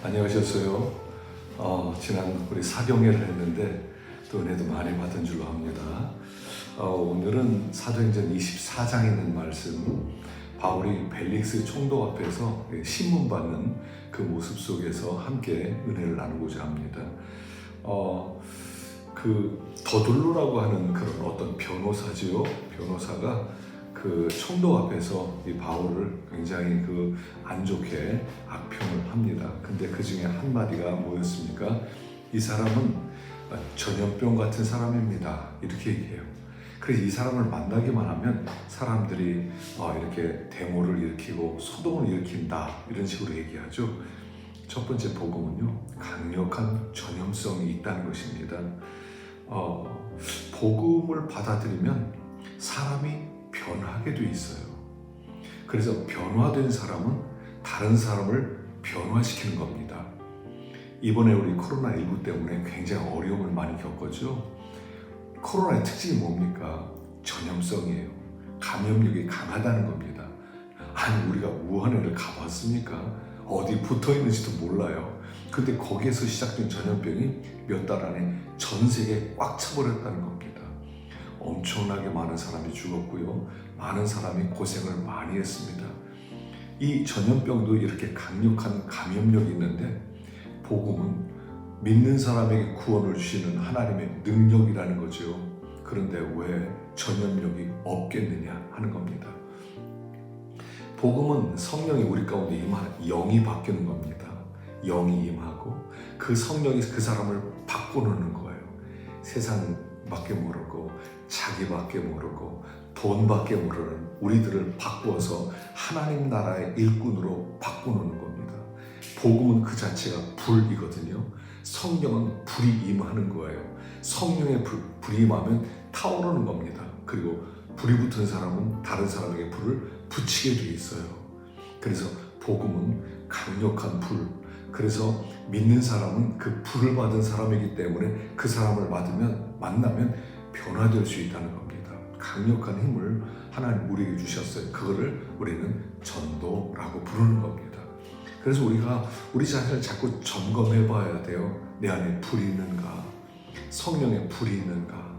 안녕하셨어요. 지난 우리 사경회를 했는데 또 은혜도 많이 받은 줄로 압니다. 오늘은 사도행전 24장에 있는 말씀, 바울이 벨릭스 총독 앞에서 신문 받는 그 모습 속에서 함께 은혜를 나누고자 합니다. 그 더둘로라고 하는 그런 어떤 변호사지요. 변호사가 그 총독 앞에서 이 바울을 굉장히 안 좋게 악평을 합니다. 근데 그 중에 한마디가 뭐였습니까? 이 사람은 전염병 같은 사람입니다. 이렇게 얘기해요. 그래서 이 사람을 만나기만 하면 사람들이 이렇게 데모를 일으키고 소동을 일으킨다, 이런 식으로 얘기하죠. 첫 번째 복음은요, 강력한 전염성이 있다는 것입니다. 복음을 받아들이면 사람이 변하게 돼 있어요. 그래서 변화된 사람은 다른 사람을 변화시키는 겁니다. 이번에 우리 코로나19 때문에 굉장히 어려움을 많이 겪었죠. 코로나의 특징이 뭡니까? 전염성이에요. 감염력이 강하다는 겁니다. 아니, 우리가 우한에를 가봤습니까? 어디 붙어 있는지도 몰라요. 근데 거기에서 시작된 전염병이 몇 달 안에 전 세계에 꽉 차버렸다는 겁니다. 엄청나게 많은 사람이 죽었고요. 많은 사람이 고생을 많이 했습니다. 이 전염병도 이렇게 강력한 감염력이 있는데, 복음은 믿는 사람에게 구원을 주시는 하나님의 능력이라는 거죠. 그런데 왜 전염력이 없겠느냐 하는 겁니다. 복음은 성령이 우리 가운데 임하는 영이 바뀌는 겁니다. 영이 임하고 그 성령이 그 사람을 바꿔놓는 거예요. 세상밖에 모르고 자기밖에 모르고 돈밖에 모르는 우리들을 바꾸어서 하나님 나라의 일꾼으로 바꿔놓는 겁니다. 복음은 그 자체가 불이거든요. 성령은 불이 임하는 거예요. 성령의 불이 임하면 타오르는 겁니다. 그리고 불이 붙은 사람은 다른 사람에게 불을 붙이게 돼 있어요. 그래서 복음은 강력한 불, 그래서 믿는 사람은 그 불을 받은 사람이기 때문에 그 사람을 만나면 변화될 수 있다는 겁니다. 강력한 힘을 하나님 우리에게 주셨어요. 그거를 우리는 전도라고 부르는 겁니다. 그래서 우리가 우리 자신을 자꾸 점검해 봐야 돼요. 내 안에 불이 있는가? 성령의 불이 있는가?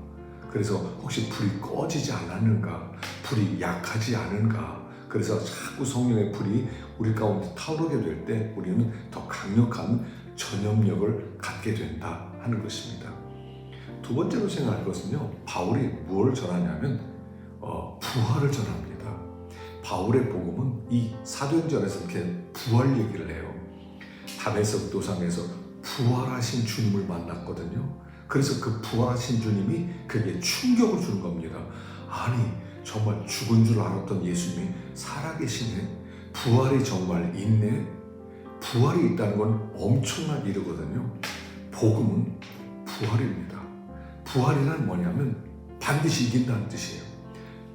그래서 혹시 불이 꺼지지 않았는가? 불이 약하지 않은가? 그래서 자꾸 성령의 불이 우리 가운데 타오르게 될 때 우리는 더 강력한 전염력을 갖게 된다 하는 것입니다. 두 번째로 생각할 것은요, 바울이 무엇을 전하냐면 부활을 전합니다. 바울의 복음은 이 사도행전에서 이렇게 부활 얘기를 해요. 다메섹 도상에서 부활하신 주님을 만났거든요. 그래서 그 부활하신 주님이 그에게 충격을 주는 겁니다. 아니, 정말 죽은 줄 알았던 예수님이 살아계시네. 부활이 정말 있네. 부활이 있다는 건 엄청난 일이거든요. 복음은 부활입니다. 부활이란 뭐냐면 반드시 이긴다는 뜻이에요.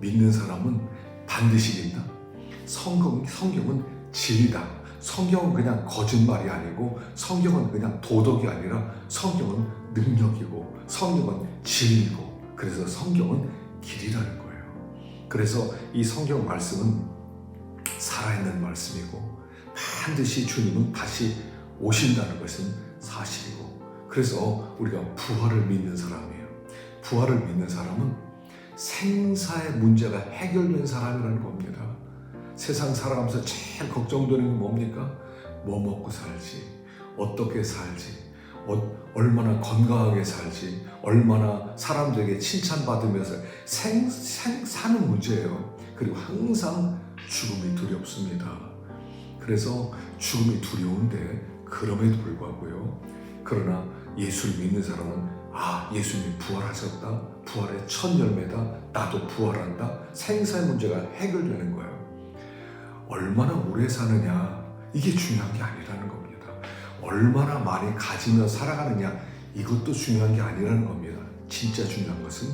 믿는 사람은 반드시 이긴다. 성경은 진리다. 성경은 그냥 거짓말이 아니고, 성경은 그냥 도덕이 아니라 성경은 능력이고, 성경은 진리고, 그래서 성경은 길이라는 거예요. 그래서 이 성경 말씀은 살아있는 말씀이고, 반드시 주님은 다시 오신다는 것은 사실이고, 그래서 우리가 부활을 믿는 사람이에요. 부활을 믿는 사람은 생사의 문제가 해결된 사람이라는 겁니다. 세상 살아가면서 제일 걱정되는 게 뭡니까? 뭐 먹고 살지? 어떻게 살지? 얼마나 건강하게 살지? 얼마나 사람들에게 칭찬받으면서 사는 문제예요. 그리고 항상 죽음이 두렵습니다. 그래서 죽음이 두려운데, 그럼에도 불구하고요, 그러나 예수를 믿는 사람은 예수님이 부활하셨다, 부활의 첫 열매다, 나도 부활한다, 생사의 문제가 해결되는 거예요. 얼마나 오래 사느냐, 이게 중요한 게 아니라는 겁니다. 얼마나 많이 가지며 살아가느냐, 이것도 중요한 게 아니라는 겁니다. 진짜 중요한 것은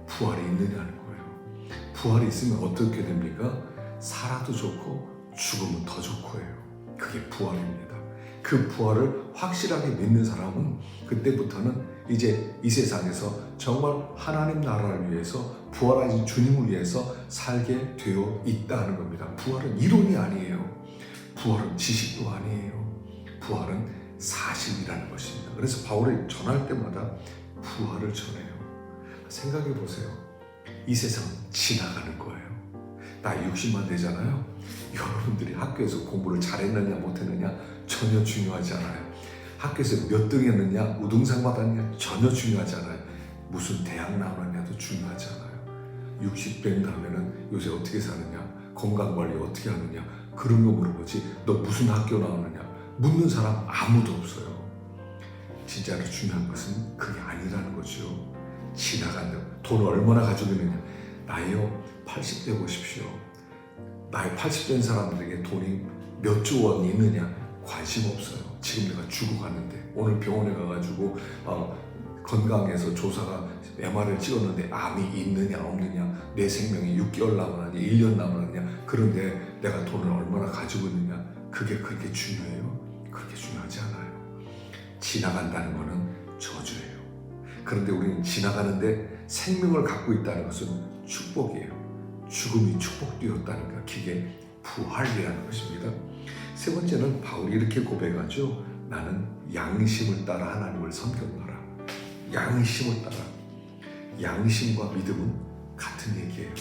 부활이 있느냐는 거예요. 부활이 있으면 어떻게 됩니까? 살아도 좋고 죽으면 더 좋고예요. 그게 부활입니다. 그 부활을 확실하게 믿는 사람은 그때부터는 이제 이 세상에서 정말 하나님 나라를 위해서, 부활하신 주님을 위해서 살게 되어 있다는 겁니다. 부활은 이론이 아니에요. 부활은 지식도 아니에요. 부활은 사실이라는 것입니다. 그래서 바울이 전할 때마다 부활을 전해요. 생각해 보세요. 이 세상은 지나가는 거예요. 나이 60만 되잖아요. 여러분들이 학교에서 공부를 잘했느냐 못했느냐 전혀 중요하지 않아요. 학교에서 몇 등 했느냐 우등상 받았느냐 전혀 중요하지 않아요. 무슨 대학 나오느냐도 중요하지 않아요. 60된 다음에는 요새 어떻게 사느냐, 건강관리 어떻게 하느냐 그런 거 물어보지 너 무슨 학교 나오느냐 묻는 사람 아무도 없어요. 진짜로 중요한 것은 그게 아니라는 거죠. 지나간다. 돈을 얼마나 가지고 있느냐. 나이요 80대 보십시오. 나이 80된 사람들에게 돈이 몇 조 원이 있느냐 관심 없어요. 지금 내가 죽어가는데 오늘 병원에 가가지고 건강해서 조사가 MR을 찍었는데 암이 있느냐 없느냐 내 생명이 6개월 남았느냐 1년 남았느냐 그런데 내가 돈을 얼마나 가지고 있느냐 그게 그렇게 중요해요? 그렇게 중요하지 않아요. 지나간다는 것은 저주예요. 그런데 우리는 지나가는데 생명을 갖고 있다는 것은 축복이에요. 죽음이 축복되었다는 것, 그게 부활이라는 것입니다. 세 번째는 바울이 이렇게 고백하죠. 나는 양심을 따라 하나님을 섬겼노라. 양심을 따라. 양심과 믿음은 같은 얘기예요.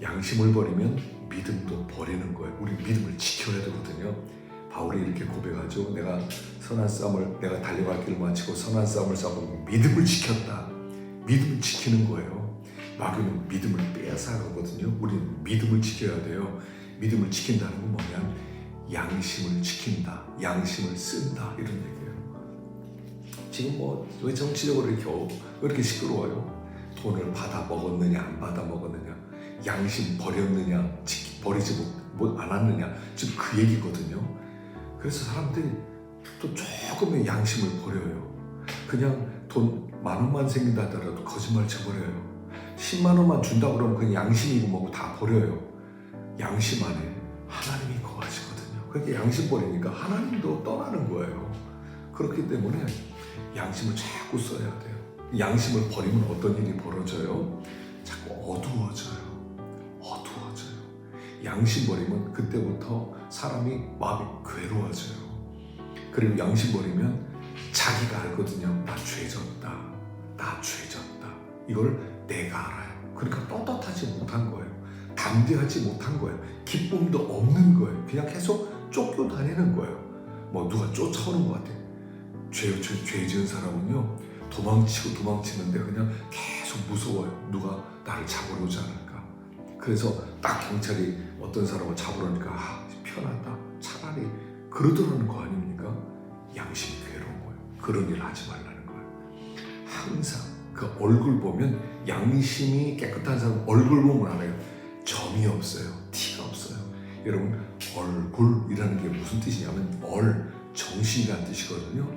양심을 버리면 믿음도 버리는 거예요. 우리 믿음을 지켜야 되거든요. 바울이 이렇게 고백하죠. 내가 달려갈 길을 마치고 선한 싸움을 싸우고 믿음을 지켰다. 믿음을 지키는 거예요. 마귀는 믿음을 빼앗아가거든요. 우리는 믿음을 지켜야 돼요. 믿음을 지킨다는 건 뭐냐? 양심을 지킨다. 양심을 쓴다. 이런 얘기예요. 지금 왜 정치적으로 왜 이렇게 시끄러워요? 돈을 받아 먹었느냐 안 받아 먹었느냐 양심 버렸느냐 버리지 않았느냐 지금 그 얘기거든요. 그래서 사람들이 또 조금의 양심을 버려요. 그냥 돈 10,000원만 생긴다 하더라도 거짓말 쳐버려요. 10만 원만 준다 그러면 그냥 양심이고 뭐고 다 버려요. 양심 안에 하나님이 거하시거든요. 그렇게 양심 버리니까 하나님도 떠나는 거예요. 그렇기 때문에 양심을 자꾸 써야 돼요. 양심을 버리면 어떤 일이 벌어져요? 자꾸 어두워져요. 양심 버리면 그때부터 사람이 마음이 괴로워져요. 그리고 양심 버리면 자기가 알거든요. 나 죄졌다. 이걸 내가 알아요. 그러니까 떳떳하지 못한 거예요. 담대하지 못한 거예요. 기쁨도 없는 거예요. 그냥 계속 쫓겨다니는 거예요. 누가 쫓아오는 것 같아요. 죄 지은 사람은요 도망치는데 그냥 계속 무서워요. 누가 나를 잡으러 오지 않을까. 그래서 딱 경찰이 어떤 사람을 잡으러니까 편하다. 차라리 그러더라는 거 아닙니까? 양심이 괴로운 거예요. 그런 일 하지 말라는 거예요. 항상 그 얼굴 보면 양심이 깨끗한 사람 얼굴 보면 알아요. 점이 없어요. 티가 없어요. 여러분 얼굴이라는 게 무슨 뜻이냐면 정신이라는 뜻이거든요.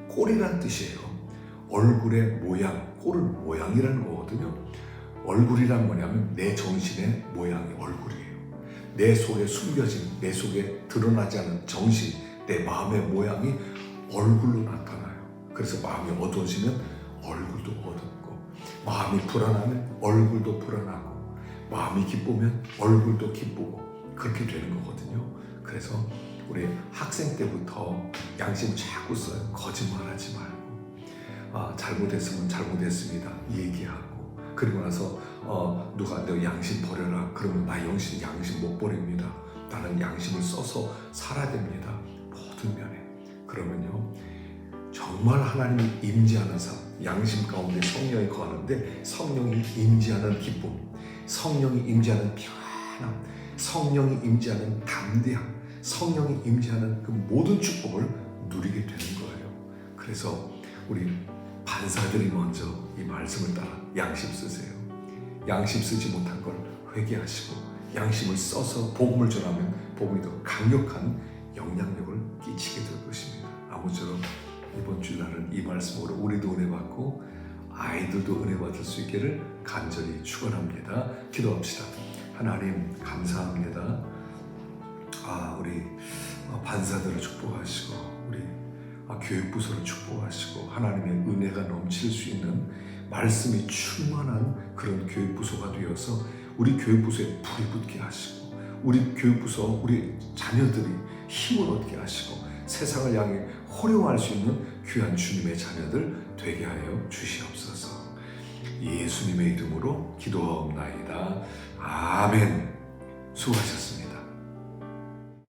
꼴이라는 뜻이에요. 얼굴의 모양, 꼴은 모양이라는 거거든요. 얼굴이란 뭐냐면 내 정신의 모양이 얼굴이에요. 내 속에 숨겨진, 내 속에 드러나지 않은 정신, 내 마음의 모양이 얼굴로 나타나요. 그래서 마음이 어두워지면 얼굴도 어둡고, 마음이 불안하면 얼굴도 불안하고, 마음이 기쁘면 얼굴도 기쁘고, 그렇게 되는 거거든요. 그래서 우리 학생 때부터 양심 자꾸 써요. 거짓말하지 말고, 잘못했으면 잘못했습니다 얘기하고, 그리고 나서 누가 너 양심 버려라 그러면 나 양심 못 버립니다. 나는 양심을 써서 살아야 됩니다. 모든 면에. 그러면요 정말 하나님이 임재하는 삶, 양심 가운데 성령이 거하는데 성령이 임재하는 기쁨, 성령이 임재하는 평안함, 성령이 임재하는 담대함, 성령이 임재하는 그 모든 축복을 누리게 되는 거예요. 그래서 우리 반사들이 먼저 이 말씀을 따라 양심 쓰세요. 양심 쓰지 못한 걸 회개하시고 양심을 써서 복음을 전하면 복음이 더 강력한 영향력을 끼치게 될 것입니다. 아무쪼록 이번 주일날은 이 말씀으로 우리도 은혜 받고 아이들도 은혜 받을 수 있기를 간절히 축원합니다. 기도합시다. 하나님 감사합니다. 우리 반사들을 축복하시고 우리 교육부서를 축복하시고 하나님의 은혜가 넘칠 수 있는 말씀이 충만한 그런 교육부서가 되어서 우리 교육부서에 불이 붙게 하시고 우리 교육부서 우리 자녀들이 힘을 얻게 하시고 세상을 향해 호령할 수 있는 귀한 주님의 자녀들 되게 하여 주시옵소서. 예수님의 이름으로 기도하옵나이다. 아멘. 수고하셨습니다.